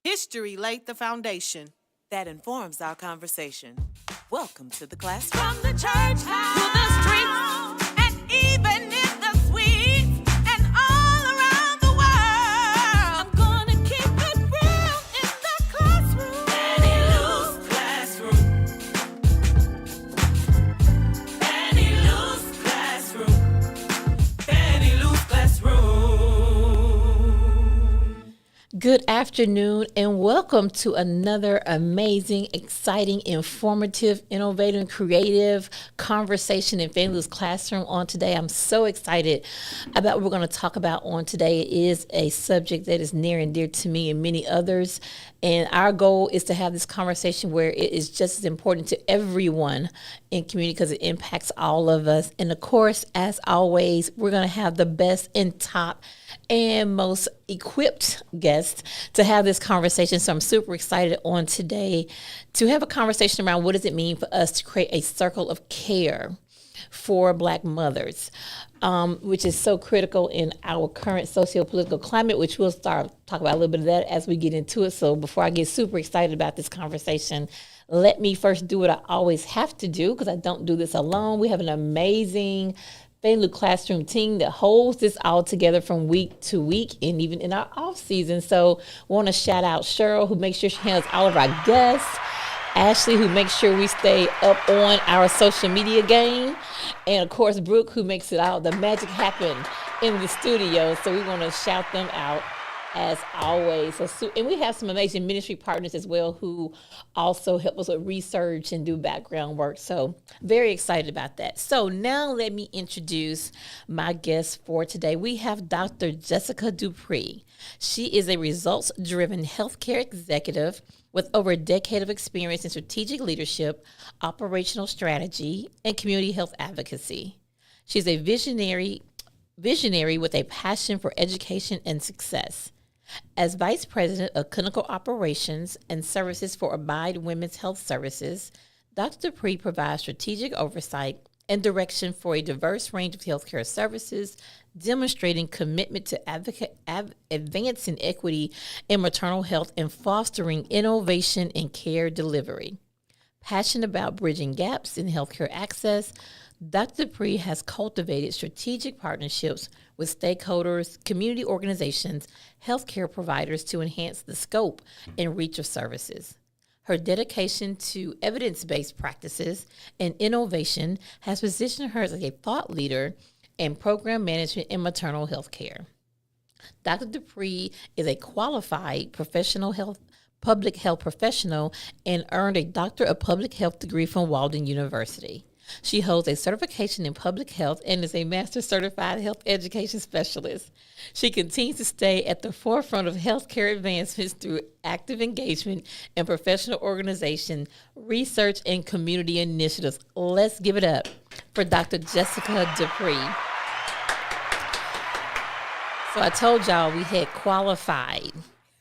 History laid the foundation that informs our conversation. Welcome to the classroom. From the church to the streets, and even in the suites, and all around the world. I'm gonna keep it real in the classroom. Fannie Lou's classroom. Fannie Lou's classroom. Fannie Lou's classroom. Good afternoon and welcome to another amazing, exciting, informative, innovative, creative conversation in Fannie Lou's classroom on today. I'm so excited about what we're going to talk about on today. It is a subject that is near and dear to me and many others. And our goal is to have this conversation where it is just as important to everyone in community because it impacts all of us. And of course, as always, we're going to have the best and top and most equipped guests to have this conversation. So I'm super excited on today to have a conversation around what does it mean for us to create a circle of care for Black mothers, which is so critical in our current socio-political climate, which we'll start talk about a little bit of that as we get into it. So before I get super excited about this conversation, let me first do what I always have to do because I don't do this alone. We have an amazing Fannie Lou classroom team that holds this all together from week to week and even in our off season. So I want to shout out Cheryl, who makes sure she handles all of our guests, Ashley, who makes sure we stay up on our social media game, and of course Brooke, who makes it all the magic happen in the studio. So we want to shout them out as always. And we have some amazing ministry partners as well who also help us with research and do background work. So very excited about that. So now let me introduce my guest for today. We have Dr. Jessica Dupree. She is a results-driven healthcare executive with over a decade of experience in strategic leadership, operational strategy, and community health advocacy. She's a visionary with a passion for education and success. As Vice President of Clinical Operations and Services for Abide Women's Health Services, Dr. Dupree provides strategic oversight and direction for a diverse range of healthcare services, demonstrating commitment to advancing equity in maternal health and fostering innovation in care delivery. Passionate about bridging gaps in healthcare access, Dr. Dupree has cultivated strategic partnerships with stakeholders, community organizations, healthcare providers to enhance the scope and reach of services. Her dedication to evidence-based practices and innovation has positioned her as a thought leader in program management in maternal health care. Dr. Dupree is a qualified public health professional and earned a Doctor of Public Health degree from Walden University. She holds a certification in public health and is a master certified health education specialist. She continues to stay at the forefront of healthcare advancements through active engagement in professional organization, research, and community initiatives. Let's give it up for Dr. Jessica Dupree. So I told y'all we had qualified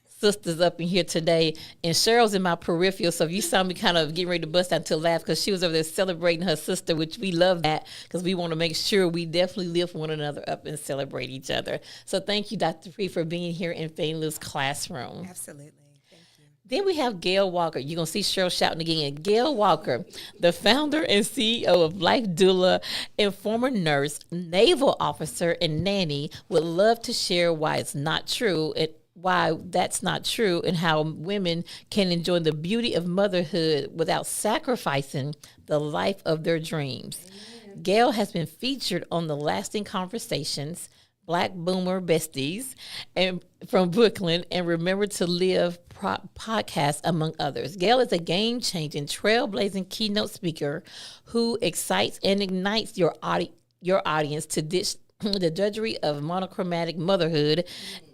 sisters up in here today, and Cheryl's in my peripheral, so if you saw me kind of getting ready to bust out into laugh because she was over there celebrating her sister, which we love that because we want to make sure we definitely lift one another up and celebrate each other. So thank you, Dr. Dupree, for being here in Fannie Lou's classroom. Absolutely. Thank you. Then we have Gayle Walker. You're going to see Cheryl shouting again. Gayle Walker, the founder and CEO of Life Doula and former nurse, naval officer, and nanny, would love to share why it's not true why that's not true and how women can enjoy the beauty of motherhood without sacrificing the life of their dreams. Amen. Gayle has been featured on the Lasting Conversations, Black Boomer Besties, and from Brooklyn, and Remember to Live podcast, among others. Gayle is a game-changing, trailblazing keynote speaker who excites and ignites your audience to ditch the drudgery of monochromatic motherhood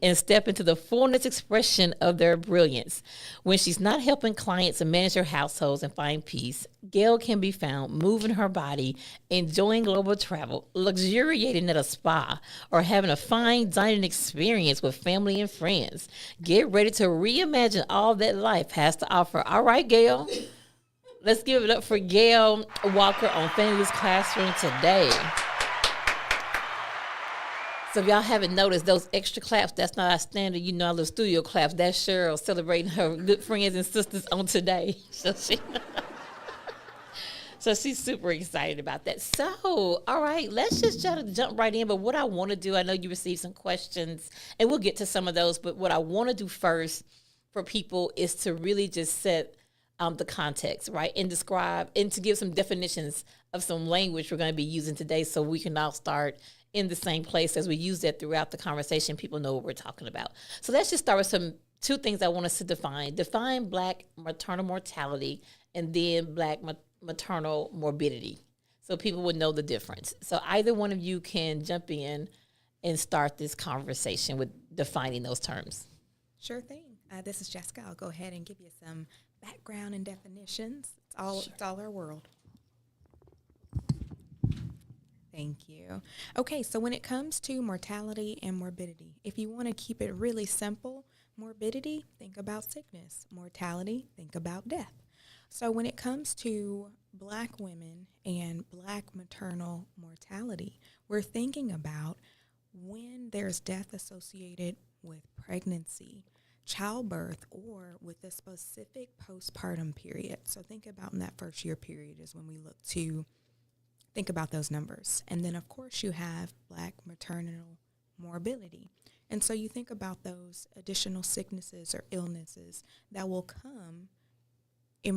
and step into the fullness expression of their brilliance. When she's not helping clients manage their households and find peace, Gayle can be found moving her body, enjoying global travel, luxuriating at a spa, or having a fine dining experience with family and friends. Get ready to reimagine all that life has to offer. All right, Gayle. Let's give it up for Gayle Walker on Fannie Lou's classroom today. So if y'all haven't noticed, those extra claps, that's not our standard, our little studio claps. That's Cheryl celebrating her good friends and sisters on today. So she's super excited about that. So, all right, let's just jump right in. But what I want to do, I know you received some questions, and we'll get to some of those. But what I want to do first for people is to really just set the context, right, and describe and to give some definitions of some language we're going to be using today, so we can all start in the same place as we use that throughout the conversation. People know what we're talking about. So let's just start with two things I want us to define. Define Black maternal mortality, and then Black maternal morbidity, so people would know the difference. So either one of you can jump in and start this conversation with defining those terms. Sure thing. This is Jessica. I'll go ahead and give you some background and definitions. It's all our world. Thank you. Okay, so when it comes to mortality and morbidity, if you want to keep it really simple, morbidity, think about sickness. Mortality, think about death. So when it comes to Black women and Black maternal mortality, we're thinking about when there's death associated with pregnancy, childbirth, or with a specific postpartum period. So think about in that first year period is when we look to think about those numbers. And then, of course, you have Black maternal morbidity. And so you think about those additional sicknesses or illnesses that will come in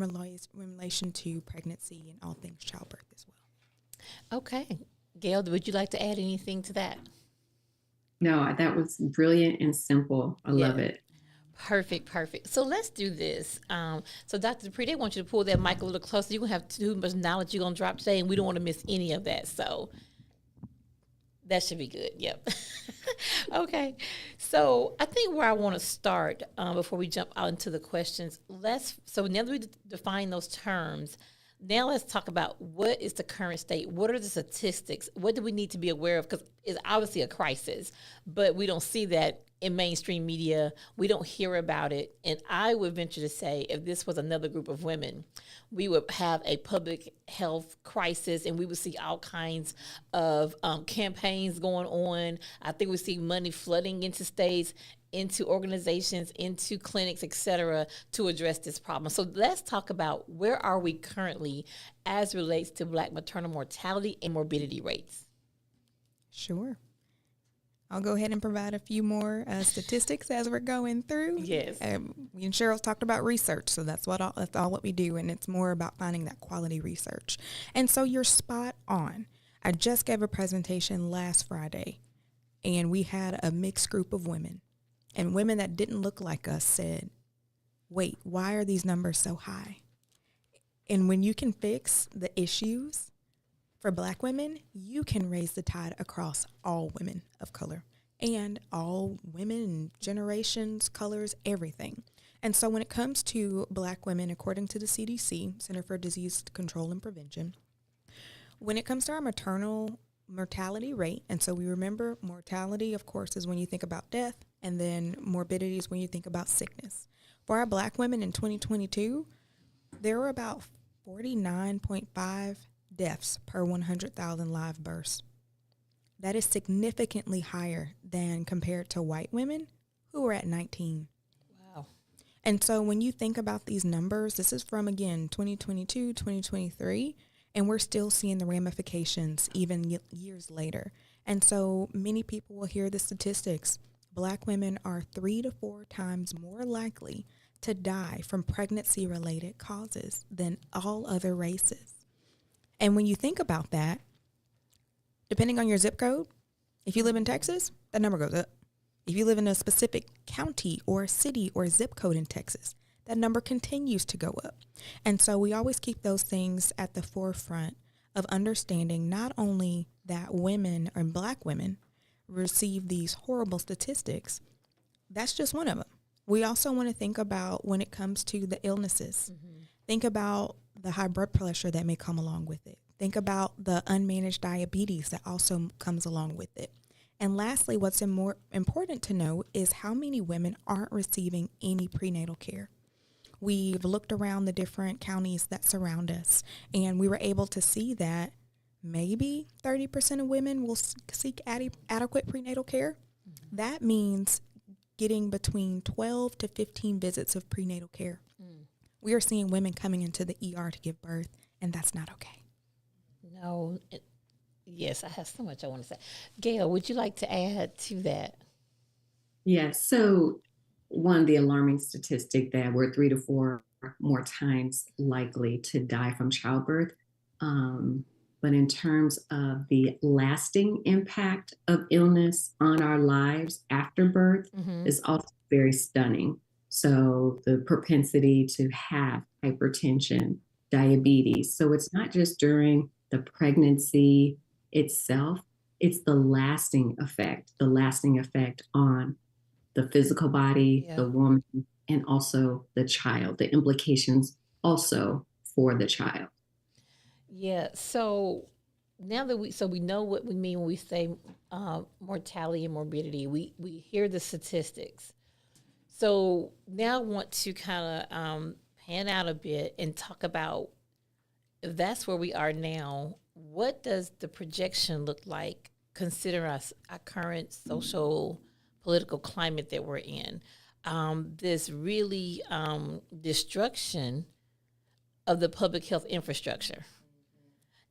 relation to pregnancy and all things childbirth as well. Okay. Gayle, would you like to add anything to that? No, that was brilliant and simple. I love it. Perfect. So let's do this. So Dr. Dupree, they want you to pull that mic a little closer. You're going to have too much knowledge you're going to drop today, and we don't want to miss any of that. So that should be good. Yep. Okay. So I think where I want to start before we jump out into the questions, so now that we define those terms, now let's talk about what is the current state. What are the statistics? What do we need to be aware of? Because it's obviously a crisis, but we don't see that in mainstream media. We don't hear about it. And I would venture to say if this was another group of women, we would have a public health crisis, and we would see all kinds of campaigns going on. I think we see money flooding into states, into organizations, into clinics, et cetera, to address this problem. So let's talk about where are we currently as relates to Black maternal mortality and morbidity rates. Sure. I'll go ahead and provide a few more statistics as we're going through. Yes. Me and Cheryl's talked about research, so that's all what we do, and it's more about finding that quality research. And so you're spot on. I just gave a presentation last Friday, and we had a mixed group of women. And women that didn't look like us said, wait, why are these numbers so high? And when you can fix the issues for Black women, you can raise the tide across all women of color and all women, generations, colors, everything. And so when it comes to Black women, according to the CDC, Center for Disease Control and Prevention, when it comes to our maternal mortality rate, and so we remember mortality, of course, is when you think about death, and then morbidity is when you think about sickness. For our Black women in 2022, there were about 49.5 deaths per 100,000 live births. That is significantly higher than compared to white women who were at 19. Wow. And so when you think about these numbers, this is from, again, 2022, 2023, and we're still seeing the ramifications even years later. And so many people will hear the statistics. Black women are 3 to 4 times more likely to die from pregnancy-related causes than all other races. And when you think about that, depending on your zip code, if you live in Texas, that number goes up. If you live in a specific county or city or zip code in Texas, that number continues to go up. And so we always keep those things at the forefront of understanding not only that women and Black women receive these horrible statistics, that's just one of them. We also want to think about when it comes to the illnesses. Mm-hmm. Think about the high blood pressure that may come along with it. Think about the unmanaged diabetes that also comes along with it. And lastly, what's more important to know is how many women aren't receiving any prenatal care. We've looked around the different counties that surround us, and we were able to see that maybe 30% of women will seek adequate prenatal care. That means getting between 12 to 15 visits of prenatal care. We are seeing women coming into the ER to give birth, and that's not okay. No. Yes, I have so much I want to say. Gayle, would you like to add to that? Yes. So one, the alarming statistic that we're 3 to 4 more times likely to die from childbirth. But in terms of the lasting impact of illness on our lives after birth is also very stunning. So the propensity to have hypertension, diabetes. So it's not just during the pregnancy itself, it's the lasting effect on the physical body, the woman, and also the child, the implications also for the child. Yeah. So now that we know what we mean when we say mortality and morbidity, we hear the statistics. So now I want to kind of pan out a bit and talk about, if that's where we are now, what does the projection look like, consider our current social, political climate that we're in? This really destruction of the public health infrastructure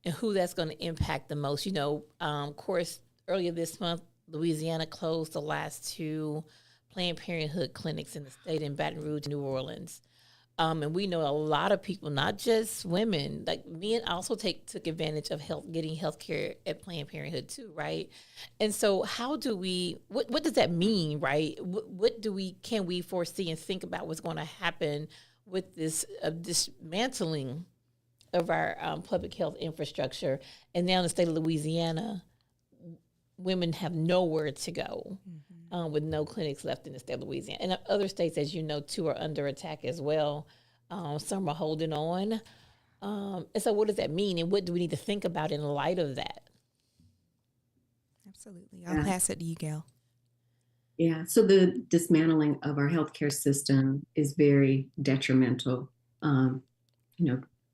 and who that's going to impact the most. Of course, earlier this month, Louisiana closed the last 2 Planned Parenthood clinics in the state, in Baton Rouge, New Orleans. And we know a lot of people, not just women, like men also took advantage of getting health care at Planned Parenthood too, right? And so how do what does that mean, right? Can we foresee and think about what's going to happen with this dismantling of our public health infrastructure? And now in the state of Louisiana, women have nowhere to go. With no clinics left in the state of Louisiana. And other states, as you know, too, are under attack as well. Some are holding on. And so what does that mean? And what do we need to think about in light of that? Absolutely. I'll pass it to you, Gayle. Yeah, so the dismantling of our healthcare system is very detrimental.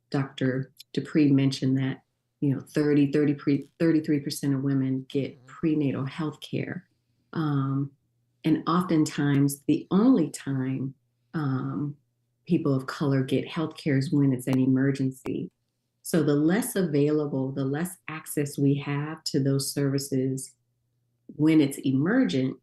Dr. Dupree mentioned that, 33% of women get prenatal health care. And oftentimes the only time people of color get health care is when it's an emergency. So the less available, the less access we have to those services when it's emergent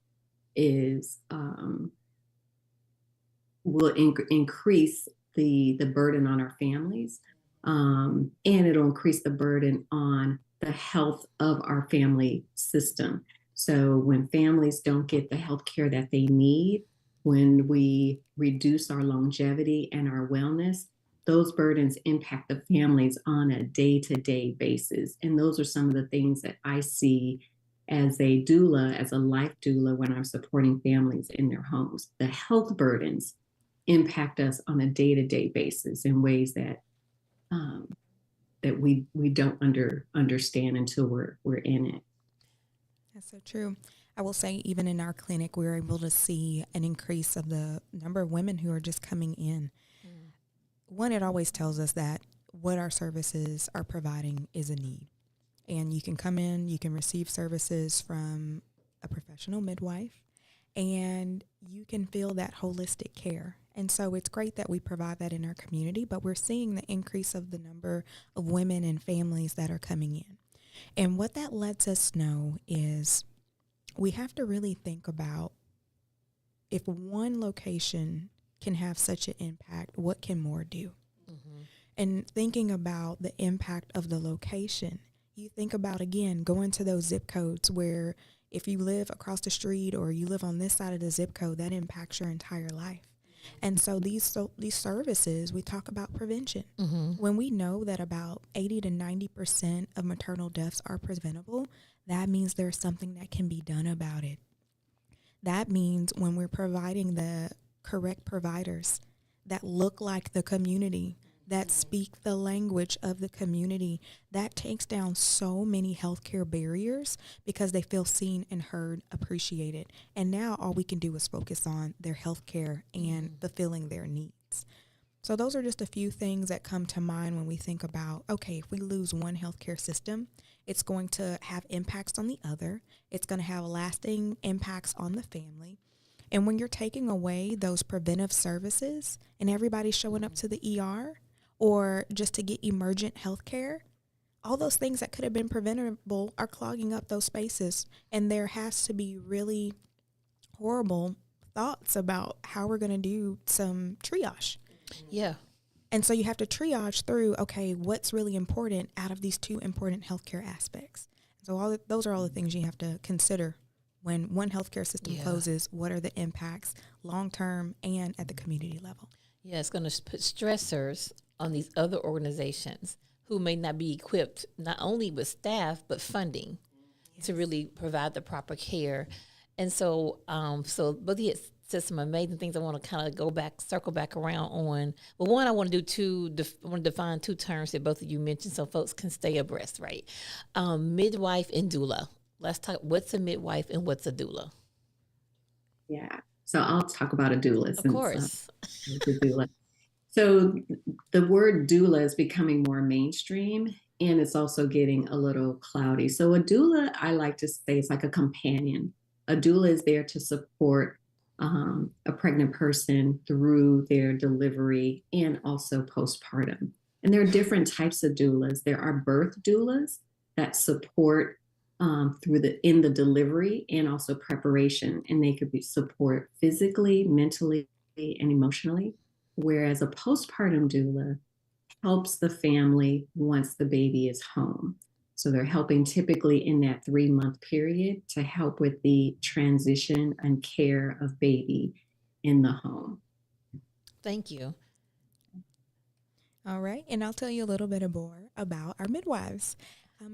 will increase the burden on our families. And it'll increase the burden on the health of our family system. So when families don't get the health care that they need, when we reduce our longevity and our wellness, those burdens impact the families on a day-to-day basis. And those are some of the things that I see as a doula, as a life doula, when I'm supporting families in their homes. The health burdens impact us on a day-to-day basis in ways that we don't understand until we're in it. That's so true. I will say, even in our clinic, we're able to see an increase of the number of women who are just coming in. One, it always tells us that what our services are providing is a need. And you can come in, you can receive services from a professional midwife, and you can feel that holistic care. And so it's great that we provide that in our community, but we're seeing the increase of the number of women and families that are coming in. And what that lets us know is we have to really think about, if one location can have such an impact, what can more do? And thinking about the impact of the location, you think about, again, going to those zip codes where if you live across the street or you live on this side of the zip code, that impacts your entire life. And so these services, we talk about prevention. When we know that about 80 to 90% of maternal deaths are preventable, that means there's something that can be done about it. That means when we're providing the correct providers that look like the community, that speak the language of the community, that takes down so many healthcare barriers because they feel seen and heard, appreciated. And now all we can do is focus on their healthcare and fulfilling their needs. So those are just a few things that come to mind when we think about, okay, if we lose one healthcare system, it's going to have impacts on the other. It's going to have lasting impacts on the family. And when you're taking away those preventive services and everybody's showing up to the ER or just to get emergent health care, all those things that could have been preventable are clogging up those spaces. And there has to be really horrible thoughts about how we're going to do some triage. Yeah. And so you have to triage through, okay, what's really important out of these two important healthcare aspects. So those are all the things you have to consider when one healthcare system closes. What are the impacts long-term and at the community level? Yeah, it's going to put stressors on these other organizations who may not be equipped not only with staff but funding to really provide the proper care. And so, both of you said some amazing things. I want to kind of circle back around on. Well, one, I want to do I want to define two terms that both of you mentioned so folks can stay abreast, right? Midwife and doula. Let's talk, what's a midwife and what's a doula? Yeah. So I'll talk about a doula. Of course. A doula. So the word doula is becoming more mainstream, and it's also getting a little cloudy. So a doula, I like to say, is like a companion. A doula is there to support a pregnant person through their delivery and also postpartum. And there are different types of doulas. There are birth doulas that support in the delivery and also preparation, and they could be support physically, mentally, and emotionally. Whereas a postpartum doula helps the family once the baby is home. So they're helping typically in that 3-month period to help with the transition and care of baby in the home. Thank you. All right. And I'll tell you a little bit more about our midwives.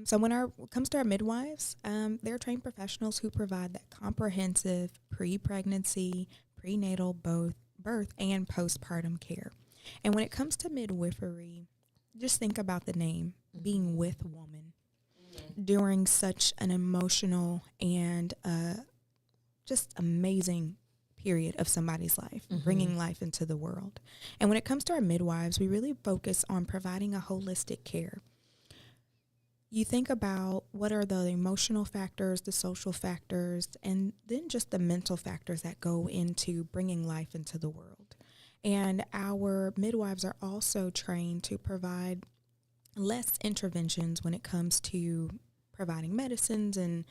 So when it comes to our midwives, they're trained professionals who provide that comprehensive pre-pregnancy, prenatal, birth, and postpartum care. And when it comes to midwifery, just think about the name, being with woman, during such an emotional and just amazing period of somebody's life, bringing life into the world. And when it comes to our midwives, we really focus on providing a holistic care. You think about what are the emotional factors, the social factors, and then just the mental factors that go into bringing life into the world. And our midwives are also trained to provide less interventions when it comes to providing medicines and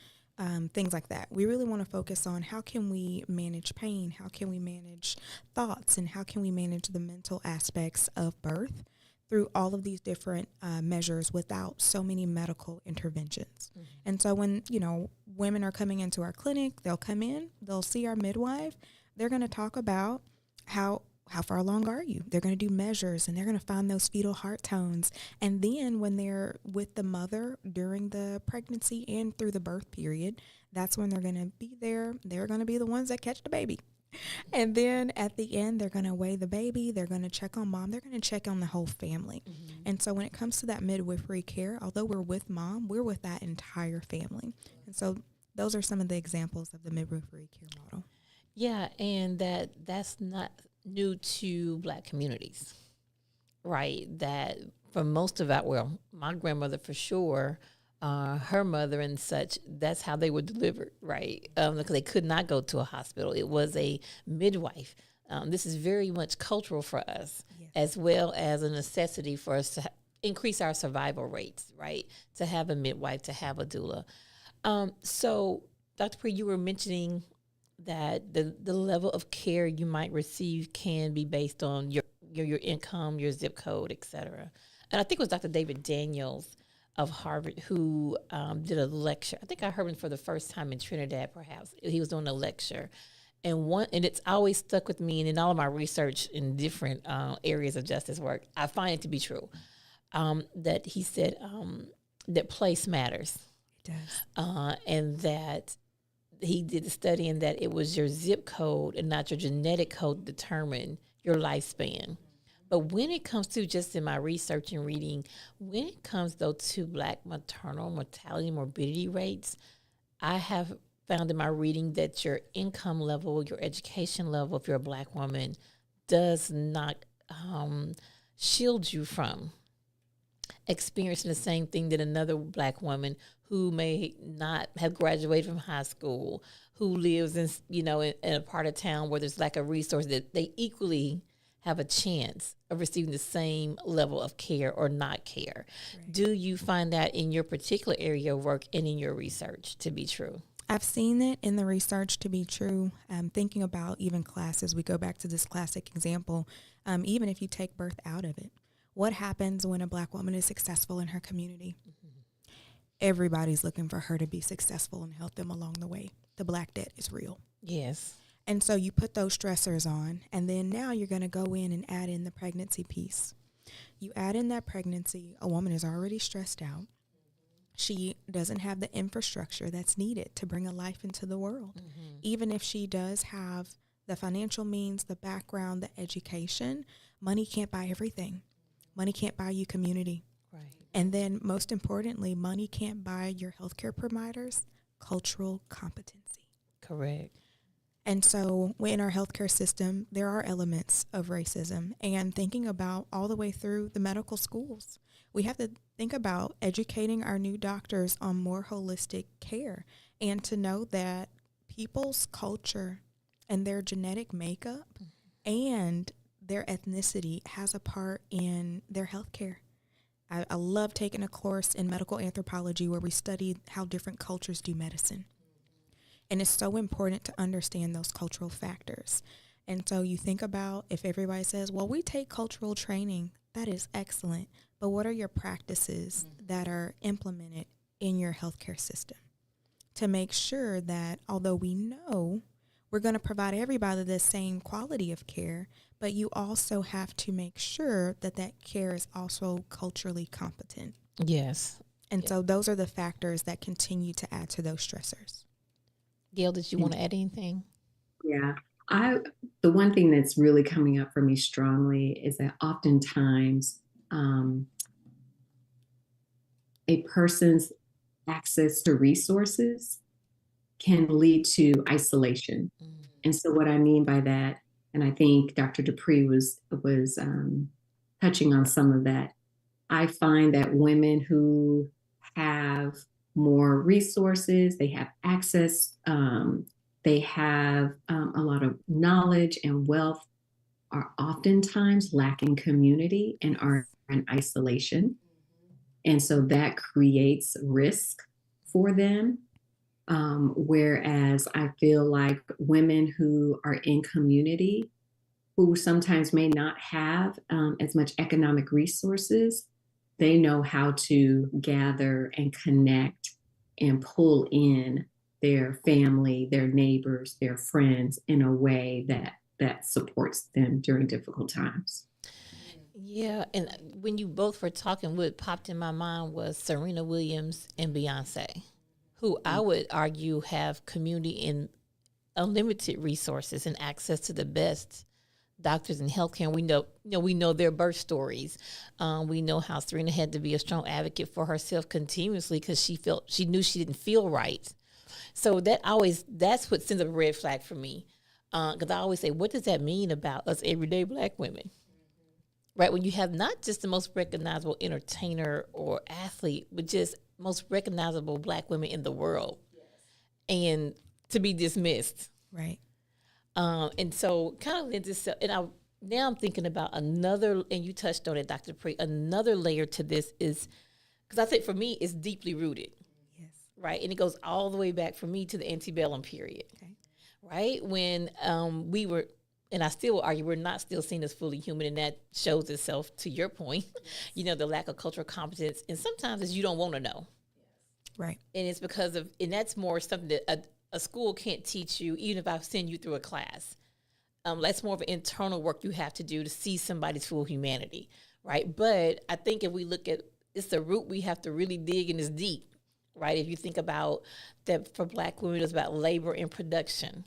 things like that. We really want to focus on how can we manage pain, how can we manage thoughts, and how can we manage the mental aspects of birth through all of these different measures without so many medical interventions. And so when, women are coming into our clinic, they'll come in, they'll see our midwife, they're going to talk about how far along are you? They're going to do measures, and they're going to find those fetal heart tones. And then when they're with the mother during the pregnancy and through the birth period, that's when they're going to be there. They're going to be the ones that catch the baby. And then at the end, they're going to weigh the baby. They're going to check on mom. They're going to check on the whole family. And so when it comes to that midwifery care, although we're with mom, we're with that entire family. And so those are some of the examples of the midwifery care model. Yeah, and that's not new to Black communities, right? That for most of my grandmother for sure, her mother and such, that's how they were delivered, right? Because they could not go to a hospital. It was a midwife. This is very much cultural for us, as well as a necessity for us to increase our survival rates, right? To have a midwife, to have a doula. So, Dr. Dupree, you were mentioning that the level of care you might receive can be based on your income, your zip code, et cetera. And I think it was Dr. David Daniels of Harvard who did a lecture. I think I heard him for the first time in Trinidad, perhaps. He was doing a lecture. And it's always stuck with me, and in all of my research in different areas of justice work, I find it to be true, that he said that place matters. It does. And that he did a study in that it was your zip code and not your genetic code that determined your lifespan. But when it comes to, just in my research and reading, when it comes, though, to Black maternal mortality and morbidity rates, I have found in my reading that your income level, your education level, if you're a Black woman, does not shield you from experiencing the same thing that another Black woman who may not have graduated from high school, who lives in, in a part of town where there's lack of resources, that they equally have a chance of receiving the same level of care or not care. Right. Do you find that in your particular area of work and in your research to be true? I've seen it in the research to be true. Thinking about even classes, we go back to this classic example, even if you take birth out of it. What happens when a Black woman is successful in her community? Mm-hmm. Everybody's looking for her to be successful and help them along the way. The Black debt is real. Yes. And so you put those stressors on, and then now you're going to go in and add in the pregnancy piece. You add in that pregnancy, a woman is already stressed out. She doesn't have the infrastructure that's needed to bring a life into the world. Mm-hmm. Even if she does have the financial means, the background, the education, money can't buy everything. Money can't buy you community. Right. And then most importantly, money can't buy your healthcare providers cultural competency. Correct. And so in our healthcare system, there are elements of racism, and thinking about all the way through the medical schools. We have to think about educating our new doctors on more holistic care, and to know that people's culture and their genetic makeup and their ethnicity has a part in their healthcare. I love taking a course in medical anthropology where we study how different cultures do medicine. And it's so important to understand those cultural factors. And so you think about, if everybody says, well, we take cultural training, that is excellent. But what are your practices that are implemented in your healthcare system to make sure that although we know we're going to provide everybody the same quality of care, but you also have to make sure that that care is also culturally competent. Yes. And so those are the factors that continue to add to those stressors. Gayle, did you want to add anything? Yeah. The one thing that's really coming up for me strongly is that oftentimes a person's access to resources can lead to isolation. Mm. And so what I mean by that, and I think Dr. Dupree was touching on some of that, I find that women who have more resources, they have access, they have a lot of knowledge and wealth, are oftentimes lacking community and are in isolation. And so that creates risk for them. Whereas I feel like women who are in community, who sometimes may not have as much economic resources, they know how to gather and connect and pull in their family, their neighbors, their friends in a way that supports them during difficult times. Yeah, and when you both were talking, what popped in my mind was Serena Williams and Beyonce, who I would argue have community and unlimited resources and access to the best doctors in healthcare. And we know their birth stories. We know how Serena had to be a strong advocate for herself continuously because she knew she didn't feel right. So that's what sends up a red flag for me. Because I always say, what does that mean about us everyday Black women? Right? When you have not just the most recognizable entertainer or athlete, but just most recognizable Black women in the world, and to be dismissed. Right. And so kind of lends itself, and now I'm thinking about another, and you touched on it, Dr. Dupree, another layer to this is, because I think for me, it's deeply rooted. Yes. Right? And it goes all the way back for me to the antebellum period. Okay. Right? When we were, and I still argue, we're not still seen as fully human, and that shows itself, to your point, the lack of cultural competence, and sometimes it's you don't want to know. Right. And it's because of, and that's more something that a school can't teach you, even if I send you through a class. That's more of an internal work you have to do to see somebody's full humanity, right? But I think if we look at, it's the root we have to really dig in is deep, right? If you think about that for Black women, it's about labor and production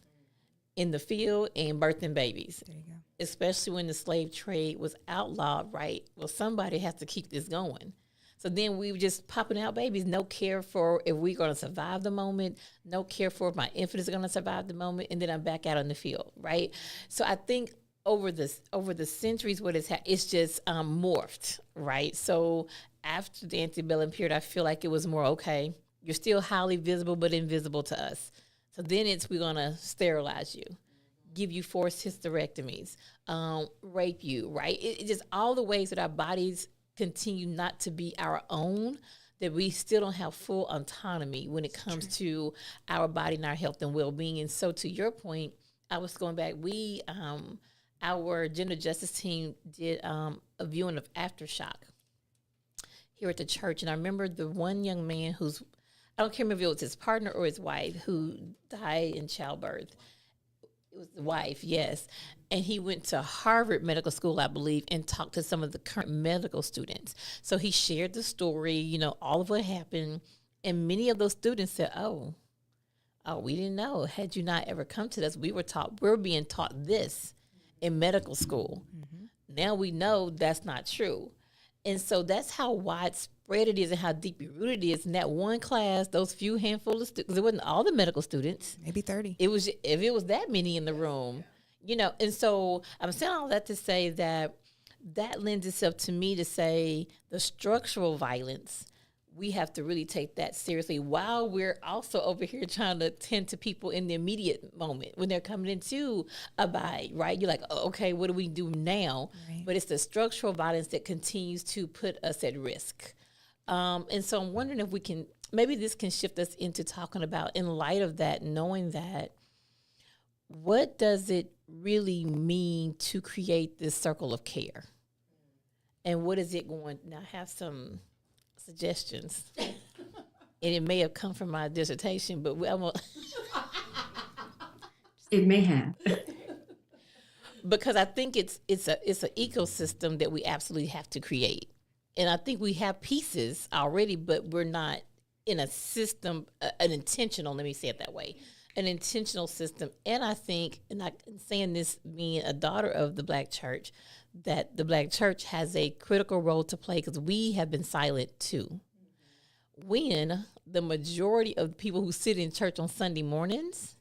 in the field and birthing babies. There you go. Especially when the slave trade was outlawed, right? Well, somebody has to keep this going. So then we were just popping out babies, no care for if we're going to survive the moment, no care for if my infant is going to survive the moment, and then I'm back out in the field, right? So I think over the centuries, what has happened, it's just morphed, right? So after the antebellum period, I feel like it was more okay. You're still highly visible, but invisible to us. So then we're gonna sterilize you, give you forced hysterectomies, rape you, right? It just all the ways that our bodies continue not to be our own, that we still don't have full autonomy when it comes to our body and our health and well-being. And so to your point, I was going back, our gender justice team did a viewing of Aftershock here at the church. And I remember the one young man I don't care if it was his partner or his wife, who died in childbirth. It was the wife, yes. And he went to Harvard Medical School, I believe, and talked to some of the current medical students. So he shared the story, all of what happened. And many of those students said, oh, we didn't know. Had you not ever come to us, we're being taught this in medical school. Mm-hmm. Now we know that's not true. And so that's how widespread it is and how deeply rooted it is in that one class, those few handful of students. It wasn't all the medical students. Maybe 30. If it was that many in the room, and so I'm saying all that to say that lends itself to me to say the structural violence, we have to really take that seriously while we're also over here trying to tend to people in the immediate moment when they're coming into abide, right? You're like, oh, okay, what do we do now? Right. But it's the structural violence that continues to put us at risk. And so I'm wondering if maybe this can shift us into talking about, in light of that, knowing that, what does it really mean to create this circle of care? And what is it going, now I have some suggestions, and it may have come from my dissertation, but it may have. Because I think it's an ecosystem that we absolutely have to create, and I think we have pieces already, but we're not in a system, an intentional. Let me say it that way, an intentional system. And I think, and I'm saying this being a daughter of the Black church, that the Black church has a critical role to play because we have been silent too. When the majority of the people who sit in church on Sunday mornings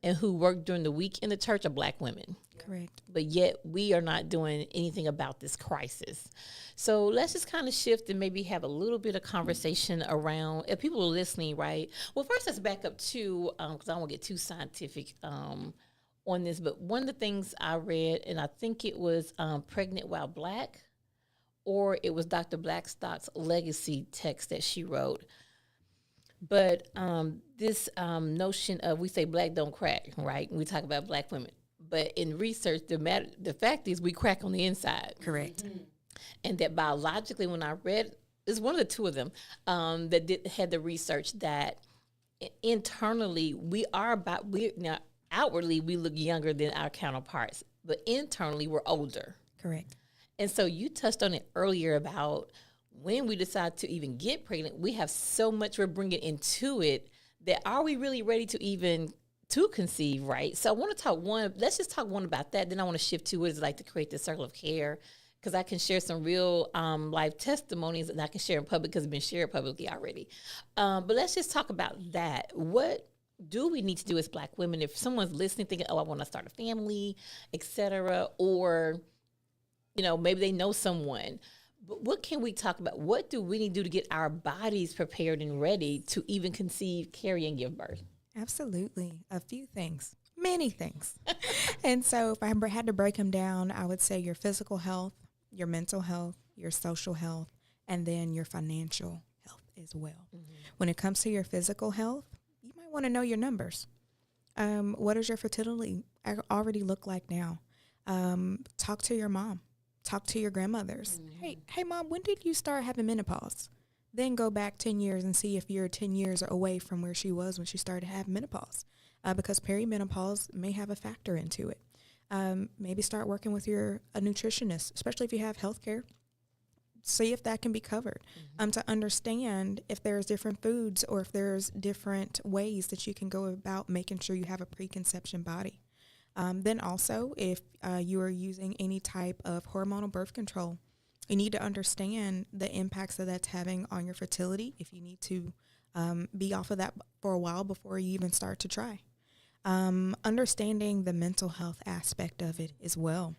and who work during the week in the church are Black women. Correct. But yet we are not doing anything about this crisis. So let's just kind of shift and maybe have a little bit of conversation around, if people are listening, right? Well, first let's back up to, because I don't want to get too scientific on this, but one of the things I read, and I think it was Pregnant While Black, or it was Dr. Blackstock's legacy text that she wrote. But this notion of, we say Black don't crack, right? We talk about Black women. But in research, the fact is we crack on the inside. Correct. Mm-hmm. And that biologically, when I read, it's one of the two of them that had the research that internally now outwardly we look younger than our counterparts, but internally we're older. Correct. And so you touched on it earlier about when we decide to even get pregnant, we have so much we're bringing into it that are we really ready to conceive, right? So I want to let's just talk about that. Then I want to shift to what it's like to create this circle of care, because I can share some real life testimonies and I can share in public because it's been shared publicly already. But let's just talk about that. What do we need to do as Black women if someone's listening thinking, oh, I want to start a family, et cetera, or, maybe they know someone. But what can we talk about? What do we need to do to get our bodies prepared and ready to even conceive, carry, and give birth? Absolutely. A few things, many things. And so if I had to break them down, I would say your physical health, your mental health, your social health, and then your financial health as well. Mm-hmm. When it comes to your physical health, you might want to know your numbers. What does your fertility already look like now? Talk to your mom. Talk to your grandmothers. Mm-hmm. Hey, mom, when did you start having menopause? Then go back 10 years and see if you're 10 years away from where she was when she started having menopause, because perimenopause may have a factor into it. Maybe start working with a nutritionist, especially if you have health care. See if that can be covered, to understand if there's different foods or if there's different ways that you can go about making sure you have a preconception body. Then also, if you are using any type of hormonal birth control, you need to understand the impacts that that's having on your fertility, if you need to be off of that for a while before you even start to try. Understanding the mental health aspect of it as well.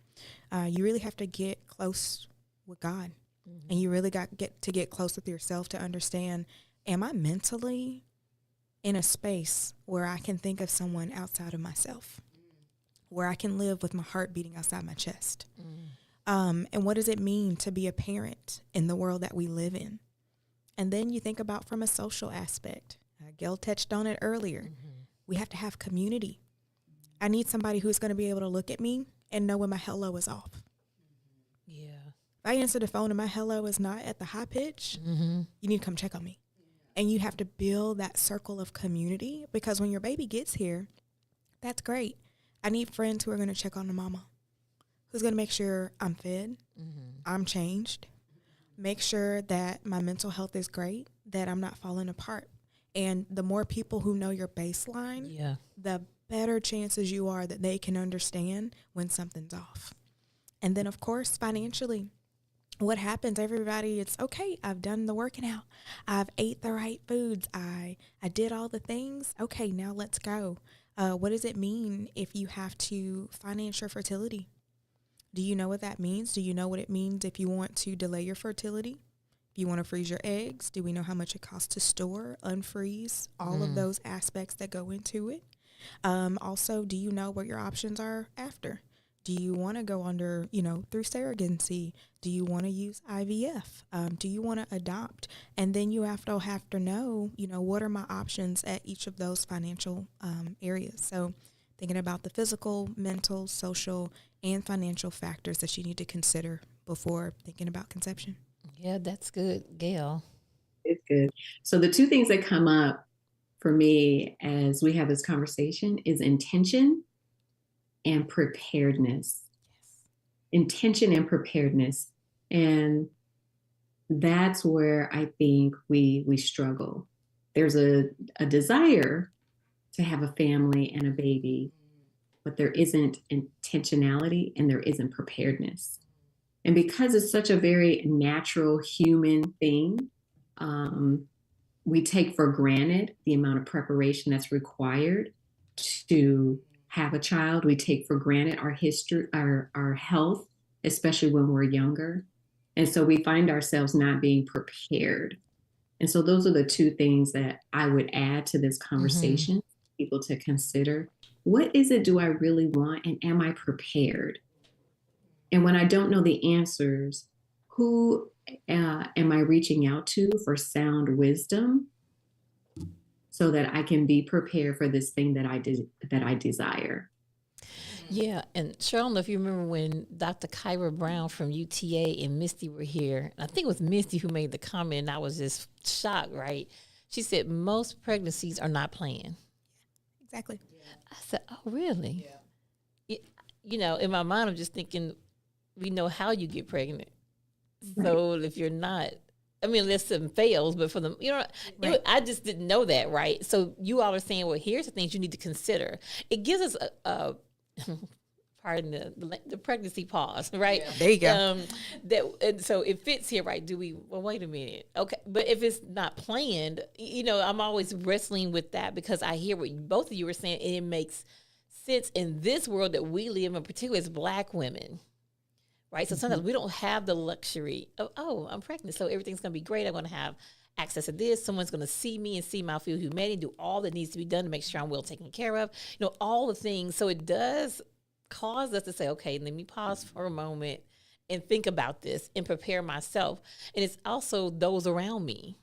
You really have to get close with God, and you really got to get close with yourself to understand, am I mentally in a space where I can think of someone outside of myself, where I can live with my heart beating outside my chest? And what does it mean to be a parent in the world that we live in? And then you think about from a social aspect. Gayle touched on it earlier. We have to have community. I need somebody who's going to be able to look at me and know when my hello is off. Yeah. If I answer the phone and my hello is not at the high pitch, you need to come check on me. And you have to build that circle of community, because when your baby gets here, that's great. I need friends who are going to check on the mama, who's going to make sure I'm fed, I'm changed, make sure that my mental health is great, that I'm not falling apart. And the more people who know your baseline, the better chances you are that they can understand when something's off. And then, of course, financially, what happens, everybody, it's okay, I've done the working out. I've ate the right foods. I did all the things. Okay, now let's go. What does it mean if you have to finance your fertility? Do you know what that means? Do you know what it means if you want to delay your fertility? If you want to freeze your eggs, do we know how much it costs to store, unfreeze, all of those aspects that go into it? Also, do you know what your options are after? Do you want to go under, through surrogacy? Do you want to use IVF? Do you want to adopt? And then you have to know, what are my options at each of those financial areas? So thinking about the physical, mental, social, and financial factors that you need to consider before thinking about conception. Yeah, that's good, Gayle. It's good. So the two things that come up for me as we have this conversation is intention and preparedness. Intention and preparedness. And that's where I think we struggle. There's a desire to have a family and a baby, but there isn't intentionality and there isn't preparedness. And because it's such a very natural human thing, we take for granted the amount of preparation that's required to have a child. We take for granted our history, our health, especially when we're younger. And so we find ourselves not being prepared. And so those are the two things that I would add to this conversation, people to consider. What is it do I really want, and am I prepared? And when I don't know the answers, who am I reaching out to for sound wisdom so that I can be prepared for this thing that I desire? Yeah, and Cheryl, I don't know if you remember when Dr. Kyra Brown from UTA and Misty were here. I think it was Misty who made the comment, and I was just shocked, right? She said most pregnancies are not planned. Exactly. I said, oh, really? Yeah. In my mind, I'm just thinking, we know how you get pregnant. Right. So if you're not, unless something fails, but for them, right. I just didn't know that, right? So you all are saying, well, here's the things you need to consider. It gives us pardon the pregnancy pause, right? Yeah. There you go. And so it fits here, right? Well, wait a minute. Okay. But if it's not planned, I'm always wrestling with that because I hear what both of you were saying, and it makes sense in this world that we live in, particularly as Black women. Right. So sometimes we don't have the luxury of, I'm pregnant, so everything's going to be great. I'm going to have access to this. Someone's going to see me and see my full humanity, do all that needs to be done to make sure I'm well taken care of, all the things. So it does cause us to say, okay, let me pause for a moment and think about this and prepare myself. And it's also those around me.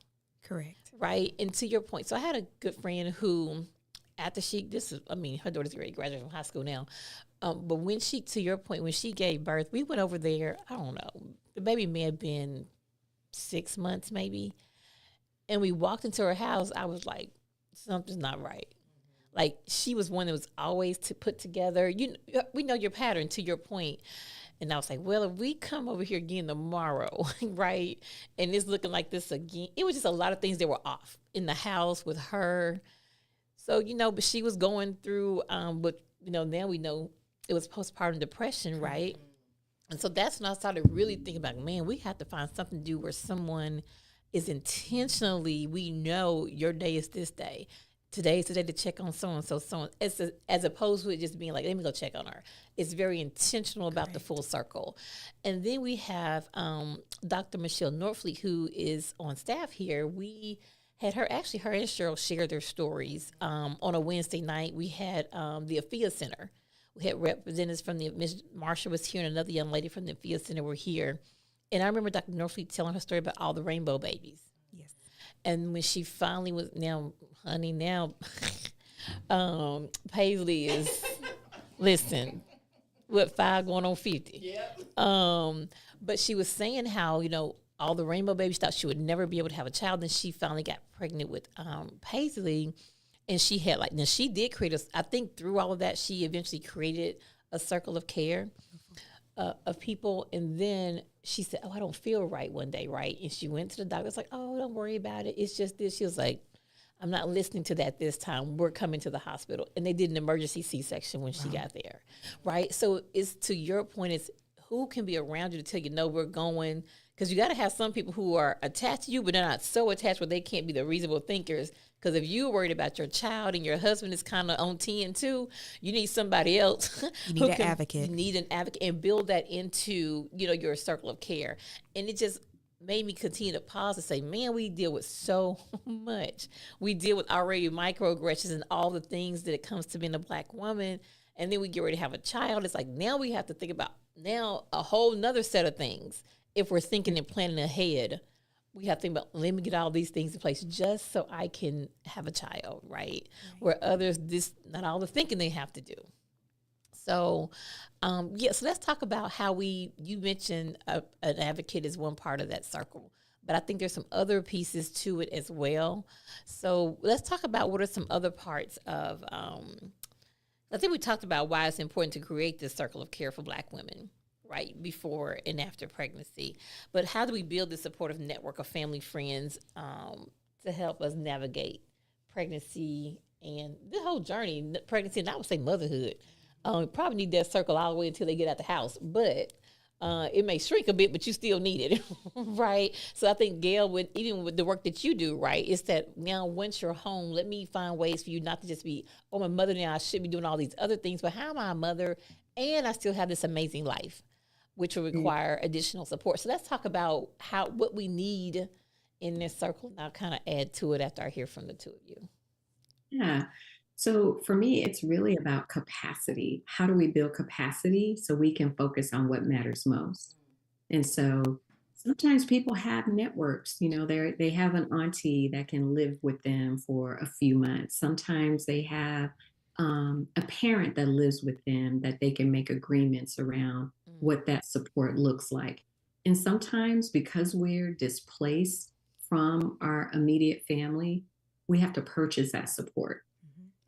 Correct. Right. And to your point, so I had a good friend who, after her daughter's already graduated from high school now. But to your point, when she gave birth, we went over there, I don't know, the baby may have been 6 months maybe. And we walked into her house. I was like, something's not right. Like, she was one that was always put together. We know your pattern, to your point. And I was like, well, if we come over here again tomorrow, right, and it's looking like this again, it was just a lot of things that were off in the house with her. So, but she was going through, but, now we know it was postpartum depression, right? And so that's when I started really thinking about, man, we have to find something to do where someone is intentionally, we know your day is this day. today's the day to check on so-and-so, as opposed to it just being like, let me go check on her. It's very intentional about the full circle. And then we have Dr. Michelle Norfleet, who is on staff here. We had her, actually, her and Cheryl share their stories on a Wednesday night. We had the AFIA Center. We had representatives from Ms. Marsha was here, and another young lady from the AFIA Center were here. And I remember Dr. Norfleet telling her story about all the rainbow babies. Yes. And when she finally was, Paisley is, listen, what, 5 going on 50. Yep. But she was saying how, all the rainbow babies thought she would never be able to have a child. And she finally got pregnant with Paisley. And she had now she did create I think through all of that, she eventually created a circle of care of people. And then she said, I don't feel right one day, right? And she went to the doctor. It's like, oh, don't worry about it. It's just this. She was like, I'm not listening to that this time. We're coming to the hospital. And they did an emergency C-section when she got there, right? So it's, to your point, it's who can be around you to tell you, no, we're going. Because you got to have some people who are attached to you, but they're not so attached where they can't be the reasonable thinkers. Because if you're worried about your child and your husband is kind of on 10 too, you need somebody else. You need an advocate. You need an advocate, and build that into, your circle of care. And it just made me continue to pause and say, man, we deal with so much. We deal with already microaggressions and all the things that it comes to being a Black woman. And then we get ready to have a child. It's like, now we have to think about a whole nother set of things. If we're thinking and planning ahead, we have to think about, let me get all these things in place just so I can have a child, right? Where others, not all the thinking they have to do. So, so let's talk about how you mentioned an advocate is one part of that circle, but I think there's some other pieces to it as well. So let's talk about what are some other parts of, I think we talked about why it's important to create this circle of care for Black women, right, before and after pregnancy. But how do we build this supportive network of family, friends to help us navigate pregnancy and the whole journey, pregnancy, and I would say motherhood? Probably need that circle all the way until they get out the house. But it may shrink a bit, but you still need it, right? So I think, Gayle, even with the work that you do, right, it's that now once you're home, let me find ways for you not to just be, oh, my mother now, I should be doing all these other things, but how am I a mother and I still have this amazing life, which will require additional support. So let's talk about what we need in this circle, and I'll kind of add to it after I hear from the two of you. Yeah. So for me, it's really about capacity. How do we build capacity so we can focus on what matters most? And so sometimes people have networks, they have an auntie that can live with them for a few months. Sometimes they have a parent that lives with them that they can make agreements around what that support looks like. And sometimes, because we're displaced from our immediate family, we have to purchase that support.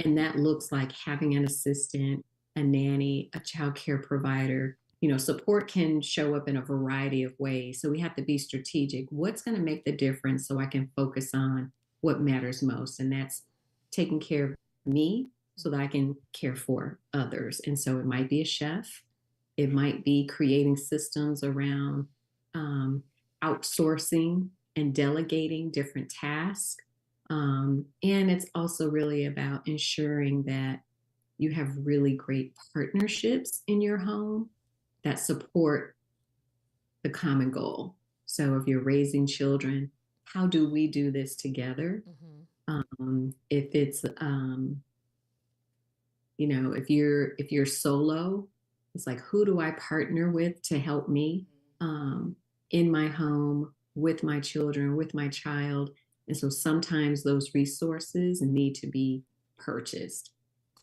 And that looks like having an assistant, a nanny, a child care provider. Support can show up in a variety of ways. So we have to be strategic. What's going to make the difference so I can focus on what matters most? And that's taking care of me so that I can care for others. And so it might be a chef. It might be creating systems around outsourcing and delegating different tasks. And it's also really about ensuring that you have really great partnerships in your home that support the common goal. So if you're raising children, how do we do this together? If it's, if you're solo, it's like, who do I partner with to help me in my home, with my children, with my child? And so sometimes those resources need to be purchased.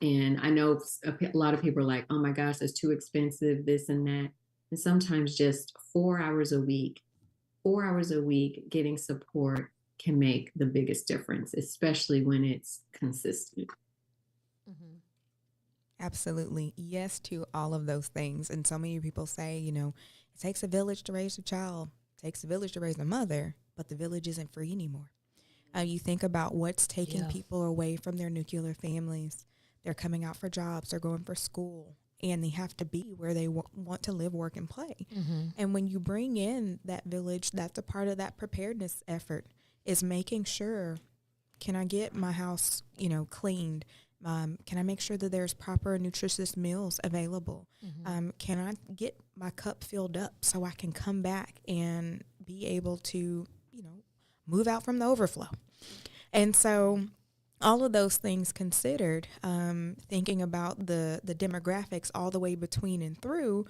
And I know a lot of people are like, oh my gosh, that's too expensive, this and that. And sometimes just 4 hours a week getting support can make the biggest difference, especially when it's consistent. Absolutely. Yes to all of those things. And so many people say, it takes a village to raise a child, it takes a village to raise a mother, but the village isn't free anymore. You think about what's taking people away from their nuclear families. They're coming out for jobs, they're going for school, and they have to be where they want to live, work, and play. And when you bring in that village, that's a part of that preparedness effort, is making sure Can I get my house, cleaned? Can I make sure that there's proper nutritious meals available? Can I get my cup filled up so I can come back and be able to, move out from the overflow? And so all of those things considered, thinking about the demographics all the way between and through,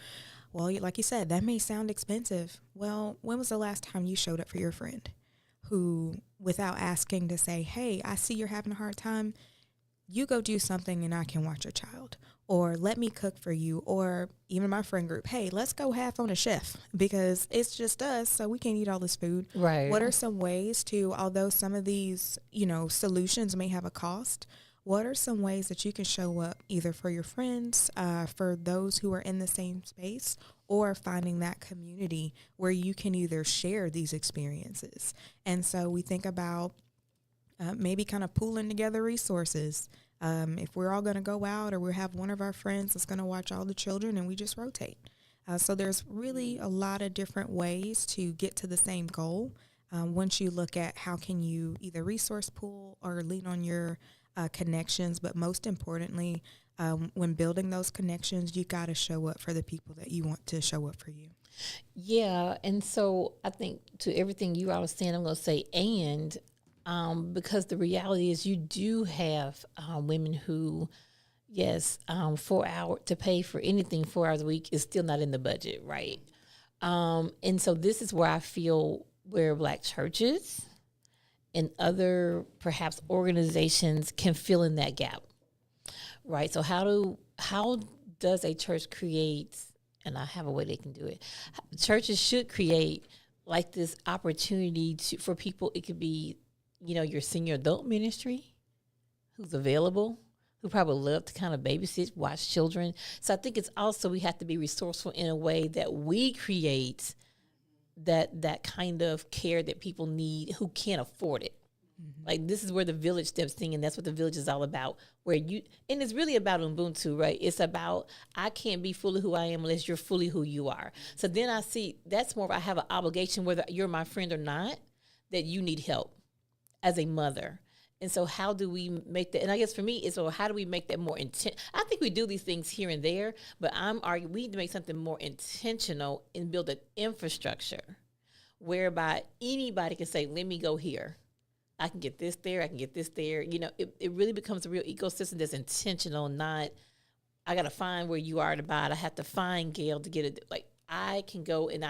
well, like you said, that may sound expensive. Well, when was the last time you showed up for your friend who, without asking to say, hey, I see you're having a hard time, you go do something and I can watch your child, or let me cook for you, or even my friend group, hey, let's go half on a chef because it's just us, so we can't eat all this food. Right. What are some ways to, although some of these, solutions may have a cost, what are some ways that you can show up either for your friends, for those who are in the same space, or finding that community where you can either share these experiences? And so we think about maybe kind of pooling together resources. If we're all going to go out, or we have one of our friends that's going to watch all the children, and we just rotate. So there's really a lot of different ways to get to the same goal. Once you look at how can you either resource pool or lean on your connections, but most importantly, when building those connections, you got to show up for the people that you want to show up for you. Yeah, and so I think to everything you all are saying, I'm going to say because the reality is you do have women who, yes, 4 hours to pay for anything 4 hours a week is still not in the budget, right? And so this is where I feel where Black churches and other perhaps organizations can fill in that gap, right? So how does a church create, and I have a way they can do it, churches should create like this opportunity for people. It could be, your senior adult ministry who's available, who probably love to kind of babysit, watch children. So I think it's also we have to be resourceful in a way that we create that kind of care that people need who can't afford it. Like this is where the village steps in, and that's what the village is all about. And it's really about Ubuntu, right? It's about I can't be fully who I am unless you're fully who you are. So then I see that's more of I have an obligation, whether you're my friend or not, that you need help as a mother. And so how do we make that? And I guess for me, it's how do we make that more intense? I think we do these things here and there, but I'm arguing we need to make something more intentional and build an infrastructure whereby anybody can say, let me go here. I can get this there. I can get this there. It really becomes a real ecosystem that's intentional, not I got to find where you are to buy it. I have to find Gayle to get it. Like I can go and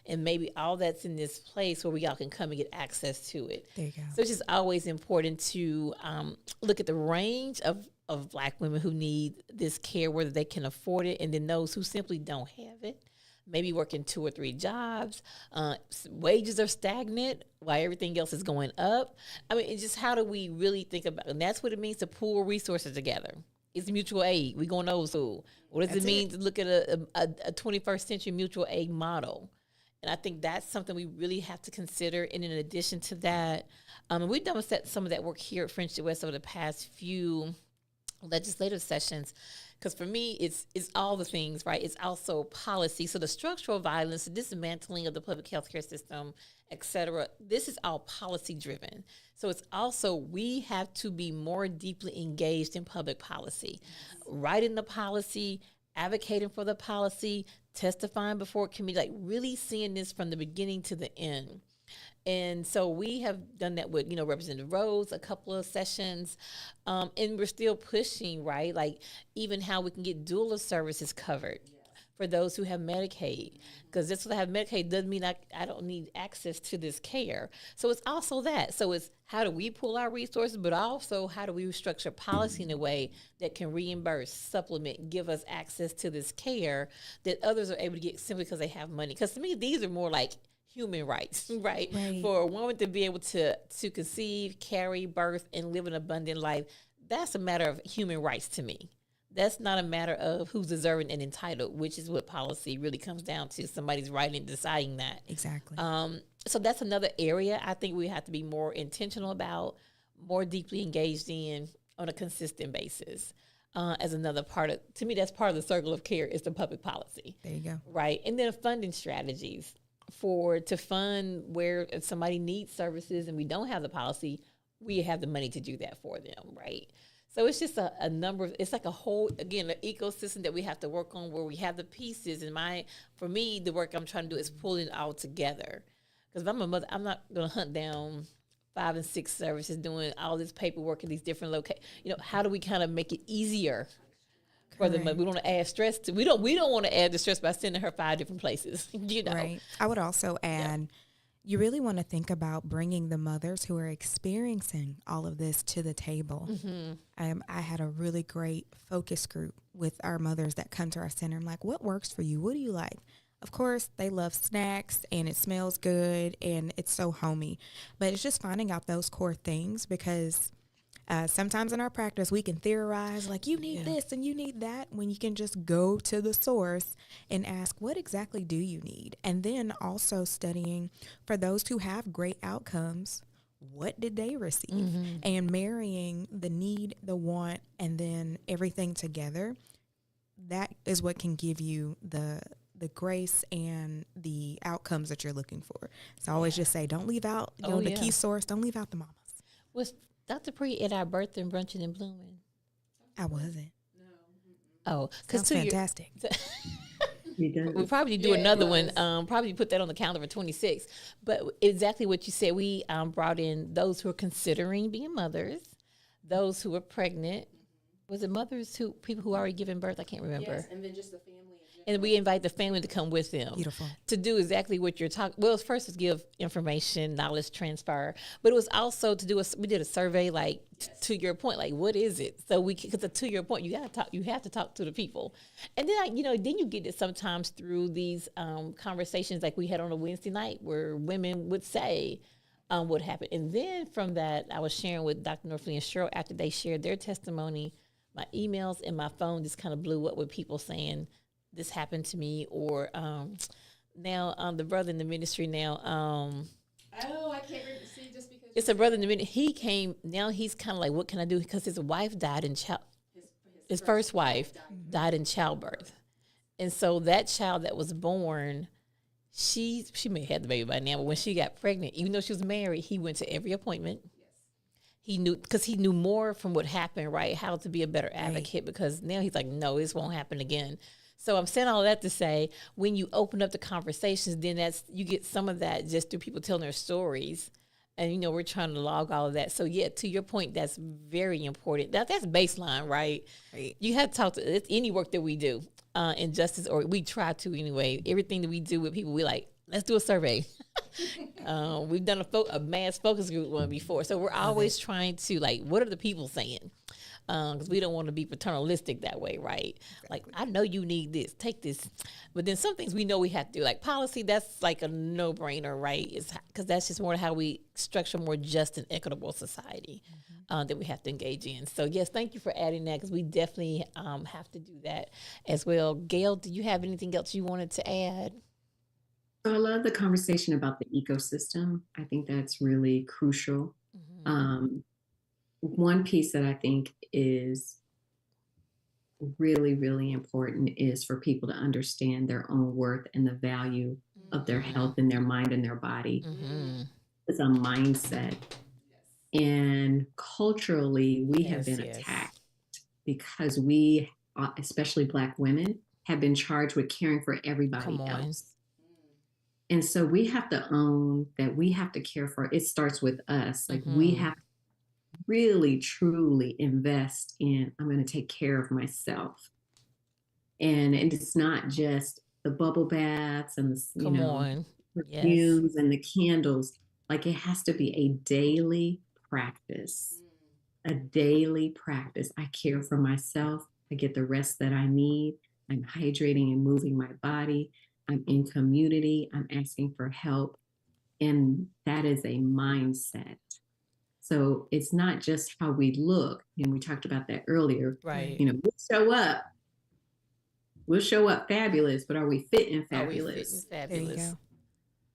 and maybe all that's in this place where we all can come and get access to it. There you go. So it's just always important to look at the range of Black women who need this care, whether they can afford it, and then those who simply don't have it. Maybe working 2 or 3 jobs, wages are stagnant while everything else is going up. I mean, it's just how do we really think about, and that's what it means to pool resources together. It's mutual aid. We're going old school. What does it mean to look at a 21st century mutual aid model? And I think that's something we really have to consider. And in addition to that, we've done some of that work here at Friendship West over the past few legislative sessions. Because for me, it's all the things, right? It's also policy. So the structural violence, the dismantling of the public health care system, et cetera, this is all policy driven. So it's also, we have to be more deeply engaged in public policy, writing the policy, advocating for the policy, testifying before committee, like really seeing this from the beginning to the end. And so we have done that with, Representative Rose, a couple of sessions, and we're still pushing, right? Like even how we can get doula services covered for those who have Medicaid, because just because I have Medicaid doesn't mean I don't need access to this care. So it's also that. So it's how do we pull our resources, but also how do we structure policy in a way that can reimburse, supplement, give us access to this care that others are able to get simply because they have money. Because to me, these are more like human rights, right? For a woman to be able to conceive, carry, birth, and live an abundant life, that's a matter of human rights to me. That's not a matter of who's deserving and entitled, which is what policy really comes down to. Somebody's right in deciding that. Exactly. So that's another area I think we have to be more intentional about, more deeply engaged in on a consistent basis. As another part of, to me, that's part of the circle of care is the public policy. There you go. Right. And then funding strategies to fund where if somebody needs services and we don't have the policy, we have the money to do that for them, right? So it's just a number of, it's like a whole, again, an ecosystem that we have to work on where we have the pieces. And for me, the work I'm trying to do is pulling it all together. Because if I'm a mother, I'm not going to hunt down 5 and 6 services doing all this paperwork in these different locations. How do we kind of make it easier for the mother? We don't want to add stress to, we don't want to add the stress by sending her 5 different places, Right. I would also add, you really want to think about bringing the mothers who are experiencing all of this to the table. I had a really great focus group with our mothers that come to our center. I'm like, what works for you? What do you like? Of course, they love snacks and it smells good and it's so homey. But it's just finding out those core things because sometimes in our practice, we can theorize like you need this and you need that when you can just go to the source and ask, what exactly do you need? And then also studying for those who have great outcomes, what did they receive? And marrying the need, the want, and then everything together. That is what can give you the grace and the outcomes that you're looking for. So I always just say, don't leave out the key source. Don't leave out the mamas. Was Dr. Pre at our Birthin Bloomin? I wasn't. Oh, because Sounds fantastic. We'll probably do another one. Probably put that on the calendar for 26. But exactly what you said, we brought in those who are considering being mothers, those who are pregnant. Was it people who already given birth? I can't remember. Yes, and then just the family. And we invite the family to come with them. Beautiful. To do exactly what you're talking. Well, first was give information, knowledge transfer, but it was also to do we did a survey, like to your point, like what is it? So because to your point, you have to talk to the people, and then then you get it sometimes through these conversations like we had on a Wednesday night where women would say what happened, and then from that I was sharing with Dr. Norfley and Cheryl after they shared their testimony. My emails and my phone just kind of blew up with people saying, this happened to me, or now the brother in the ministry now. I can't see just because It's a brother in the ministry. He came, now he's kind of like, what can I do? Because his wife died in his first wife died in childbirth. And so that child that was born, she may have had the baby by now, but when she got pregnant, even though she was married, he went to every appointment. He knew, because he knew more from what happened, right? How to be a better advocate, because now he's like, no, this won't happen again. So I'm saying all that to say, when you open up the conversations, then you get some of that just through people telling their stories. And, we're trying to log all of that. So, to your point, that's very important. That's baseline, right? You have to talk to any work that we do in justice, or we try to anyway. Everything that we do with people, we like, let's do a survey. We've done a mass focus group one before. So we're always trying to, like, what are the people saying? Because we don't want to be paternalistic that way, right? Exactly. Like, I know you need this, take this. But then some things we know we have to do, like policy, that's like a no-brainer, right? Because that's just more how we structure a more just and equitable society that we have to engage in. So, yes, thank you for adding that, because we definitely have to do that as well. Gayle, do you have anything else you wanted to add? So I love the conversation about the ecosystem. I think that's really crucial. One piece that I think is really, really important is for people to understand their own worth and the value of their health and their mind and their body. It's a mindset. And culturally, we have been attacked because we, especially Black women, have been charged with caring for everybody else. And so we have to own that we have to care for, it starts with us. Like we have to really, truly invest in, I'm going to take care of myself. And it's not just the bubble baths and the, perfumes and the candles. Like it has to be a daily practice, a daily practice. I care for myself. I get the rest that I need. I'm hydrating and moving my body. I'm in community. I'm asking for help. And that is a mindset. So it's not just how we look. And we talked about that earlier. Right. We'll show up fabulous, but are we fit and fabulous? There you go.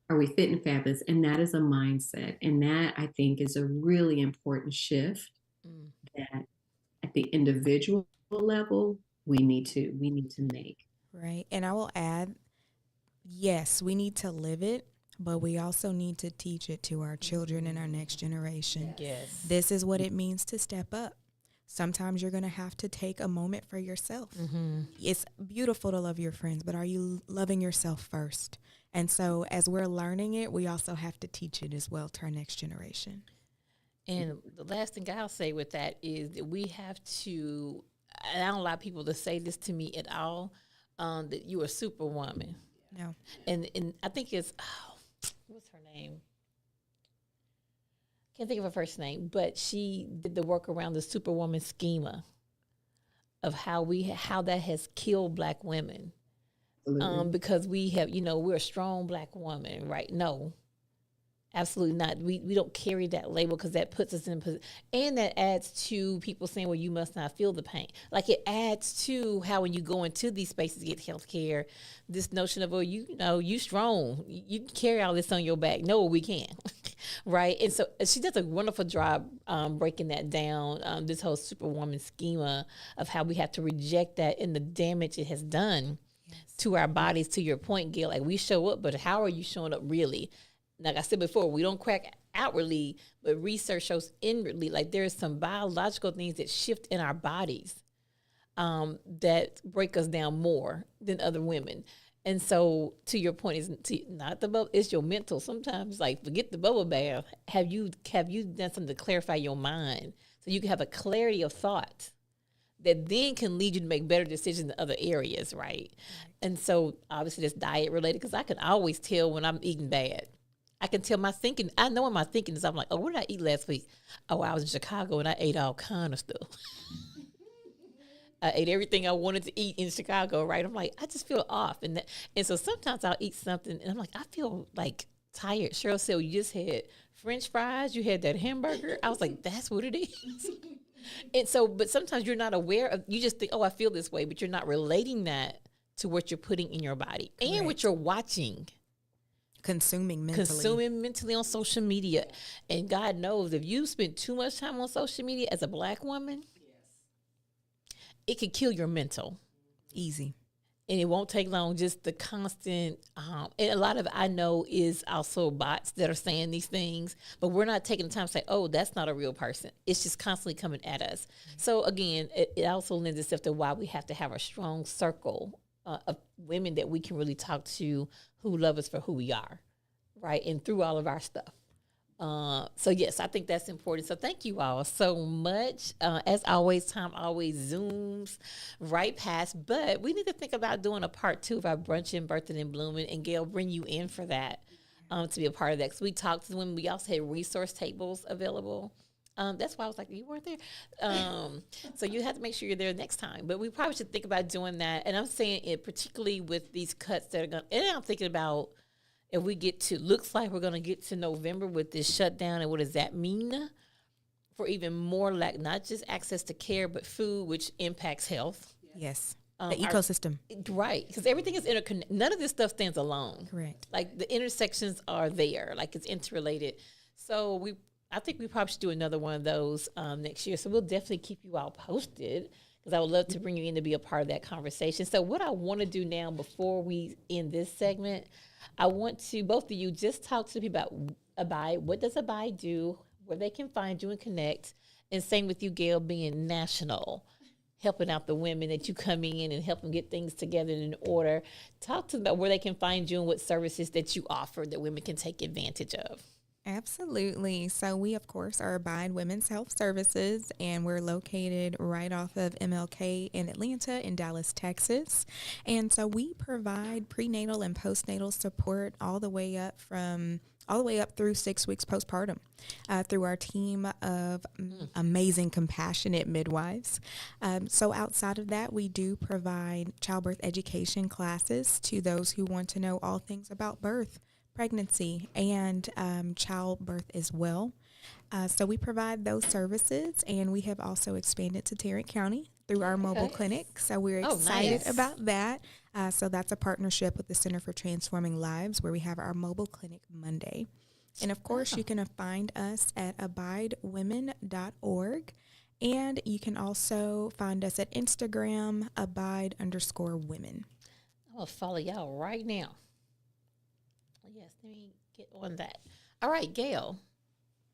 Are we fit and fabulous? And that is a mindset. And that, I think, is a really important shift that at the individual level, we need to make. Right. And I will add, yes, we need to live it, but we also need to teach it to our children and our next generation. Yes. This is what it means to step up. Sometimes you're going to have to take a moment for yourself. It's beautiful to love your friends, but are you loving yourself first? And so as we're learning it, we also have to teach it as well to our next generation. And the last thing I'll say with that is that we have to, and I don't allow people to say this to me at all, that you're a superwoman. No. And I think it's, what's her name? Can't think of her first name, but she did the work around the superwoman schema of how that has killed Black women. Because we have, we're a strong Black woman, right? No, absolutely not. We don't carry that label because that puts us in a position. And that adds to people saying, well, you must not feel the pain. Like it adds to how when you go into these spaces to get health care, this notion of, well, you strong. You can carry all this on your back. No, we can't. Right. And so she does a wonderful job breaking that down, this whole superwoman schema of how we have to reject that and the damage it has done to our bodies. To your point, Gayle, like we show up, but how are you showing up really? Like I said before, we don't crack outwardly, but research shows inwardly, like there's some biological things that shift in our bodies that break us down more than other women. And so, to your point, is not the bubble; it's your mental. Sometimes, like forget the bubble bath. Have you done something to clarify your mind so you can have a clarity of thought that then can lead you to make better decisions in other areas, right? And so, obviously, that's diet related because I can always tell when I'm eating bad. I can tell my thinking. I know when my thinking is. I'm like, oh, what did I eat last week? Oh, I was in Chicago and I ate all kind of stuff. I ate everything I wanted to eat in Chicago, right? I'm like, I just feel off. And so sometimes I'll eat something and I'm like, I feel like tired. Cheryl said, you just had French fries, you had that hamburger. I was like, that's what it is. And so, but sometimes you're not aware of, you just think, oh, I feel this way, but you're not relating that to what you're putting in your body and what you're watching. Consuming mentally on social media. And God knows if you spend too much time on social media as a Black woman, it could kill your mental. Easy. And it won't take long, just the constant, and a lot of it I know is also bots that are saying these things, but we're not taking the time to say, oh, that's not a real person. It's just constantly coming at us. So again, it also lends itself to why we have to have a strong circle of women that we can really talk to who love us for who we are, right? And through all of our stuff. So yes, I think that's important. So thank you all so much. As always, time always zooms right past, but we need to think about doing a part 2 of our brunch and Birthin Bloomin, and Gayle, bring you in for that, to be a part of that. Cause we talked to them. We also had resource tables available. That's why I was like, you weren't there. So you have to make sure you're there next time, but we probably should think about doing that. And I'm saying it particularly with these cuts that are going to, and I'm thinking about, if we get to, looks like we're going to get to November with this shutdown, and what does that mean for even more not just access to care, but food, which impacts health. Yes. The ecosystem. Right. Because everything is interconnected. None of this stuff stands alone. Correct. Like the intersections are there, like it's interrelated. So I think we probably should do another one of those next year. So we'll definitely keep you all posted, because I would love to bring you in to be a part of that conversation. So what I want to do now, before we end this segment, I want to, both of you, just talk to people about Abide. What does Abide do? Where they can find you and connect. And same with you, Gayle, being national, helping out the women that you come in and help them get things together in order. Talk to them about where they can find you and what services that you offer that women can take advantage of. Absolutely. So we, of course, are Abide Women's Health Services, and we're located right off of MLK in Atlanta in Dallas, Texas. And so we provide prenatal and postnatal support all the way up through 6 weeks postpartum through our team of amazing, compassionate midwives. So outside of that, we do provide childbirth education classes to those who want to know all things about birth, pregnancy, and childbirth as well. So we provide those services, and we have also expanded to Tarrant County through our mobile clinic. So we're excited about that. So that's a partnership with the Center for Transforming Lives, where we have our mobile clinic Monday. And of course, you can find us at abidewomen.org. And you can also find us at Instagram, abide_women. I'm going to follow y'all right now. Yes, let me get on that. All right, Gayle.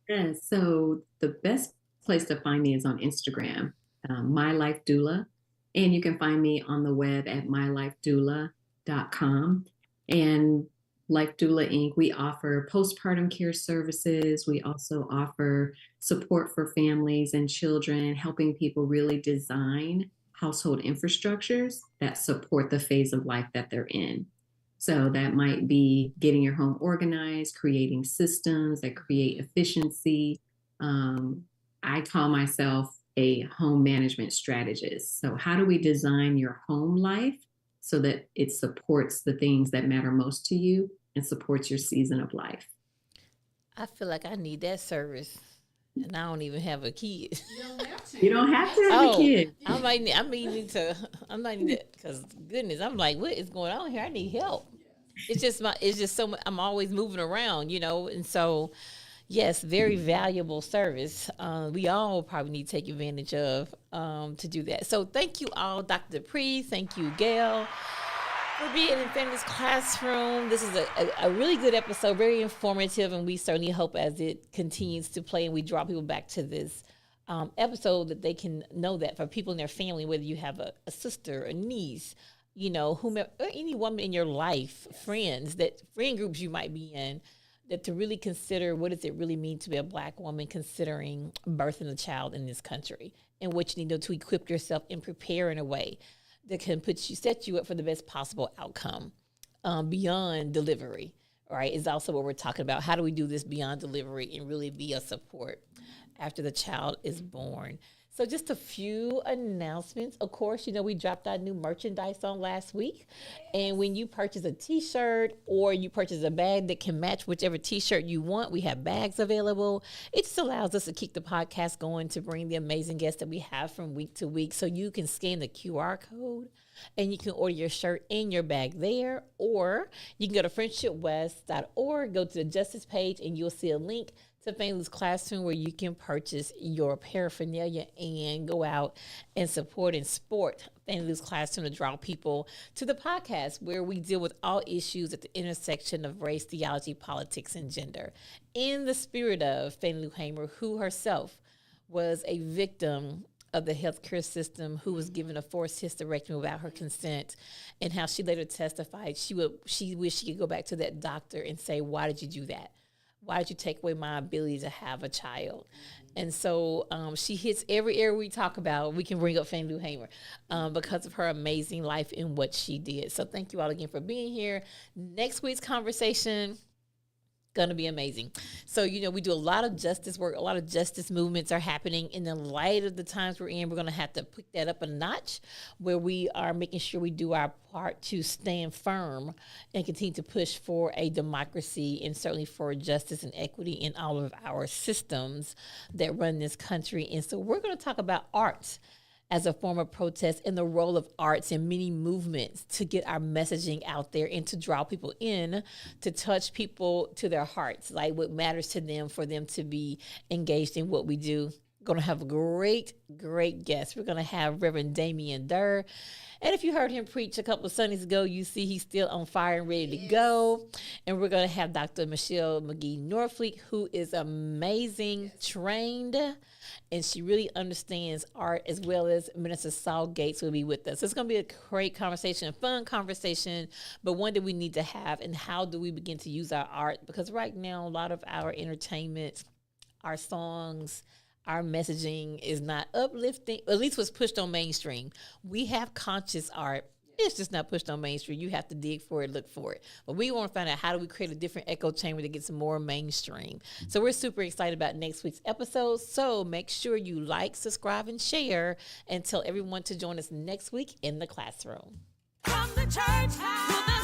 Yeah, so the best place to find me is on Instagram, My Life Doula. And you can find me on the web at mylifedoula.com. And Life Doula Inc., we offer postpartum care services. We also offer support for families and children, helping people really design household infrastructures that support the phase of life that they're in. So that might be getting your home organized, creating systems that create efficiency. I call myself a home management strategist. So how do we design your home life so that it supports the things that matter most to you and supports your season of life? I feel like I need that service, and I don't even have a kid. You don't have to. You don't have to have a kid. I might need to, because goodness, I'm like, what is going on here? I need help. It's just so much, I'm always moving around, and so, yes, very valuable service. We all probably need to take advantage of to do that. So thank you all, Dr. Dupree. Thank you, Gayle, for being in Fannie's classroom. This is a really good episode, very informative, and we certainly hope as it continues to play and we draw people back to this episode that they can know that for people in their family, whether you have a sister, a niece, whomever, or any woman in your life, friend groups you might be in, that to really consider what does it really mean to be a Black woman considering birthing a child in this country, and what you need to equip yourself and prepare in a way that can set you up for the best possible outcome beyond delivery, right? Is also what we're talking about. How do we do this beyond delivery and really be a support after the child is born? So just a few announcements. Of course, we dropped our new merchandise on last week. And when you purchase a T-shirt or you purchase a bag that can match whichever T-shirt you want, we have bags available. It just allows us to keep the podcast going, to bring the amazing guests that we have from week to week. So you can scan the QR code and you can order your shirt and your bag there. Or you can go to friendshipwest.org, go to the Justice page, and you'll see a link to Fannie's Classroom where you can purchase your paraphernalia and go out and support and sport Fannie's Classroom to draw people to the podcast where we deal with all issues at the intersection of race, theology, politics, and gender. In the spirit of Fannie Lou Hamer, who herself was a victim of the healthcare system, who was given a forced hysterectomy without her consent, and how she later testified she wished she could go back to that doctor and say, why did you do that? Why did you take away my ability to have a child? And so she hits every area we talk about. We can bring up Fannie Lou Hamer because of her amazing life and what she did. So thank you all again for being here. Next week's conversation, going to be amazing. So, we do a lot of justice work. A lot of justice movements are happening. In the light of the times we're in, we're going to have to pick that up a notch, where we are making sure we do our part to stand firm and continue to push for a democracy and certainly for justice and equity in all of our systems that run this country. And so we're going to talk about arts as a form of protest and the role of arts in many movements to get our messaging out there and to draw people in, to touch people to their hearts, like what matters to them, for them to be engaged in what we do. Going to have a great guest. We're going to have Reverend Damian Durr. And if you heard him preach a couple of Sundays ago, you see he's still on fire and ready to go. And we're going to have Dr. Michelle McGee-Norfleet, who is amazing, trained, and she really understands art, as well as Minister Saul Gates will be with us. So it's going to be a great conversation, a fun conversation, but one that we need to have. And how do we begin to use our art? Because right now, a lot of our entertainment, our songs, our messaging is not uplifting, at least was pushed on mainstream. We have conscious art. It's just not pushed on mainstream. You have to dig for it, look for it. But we want to find out, how do we create a different echo chamber that gets more mainstream? So we're super excited about next week's episode. So make sure you like, subscribe, and share, and tell everyone to join us next week in the classroom. From the church to the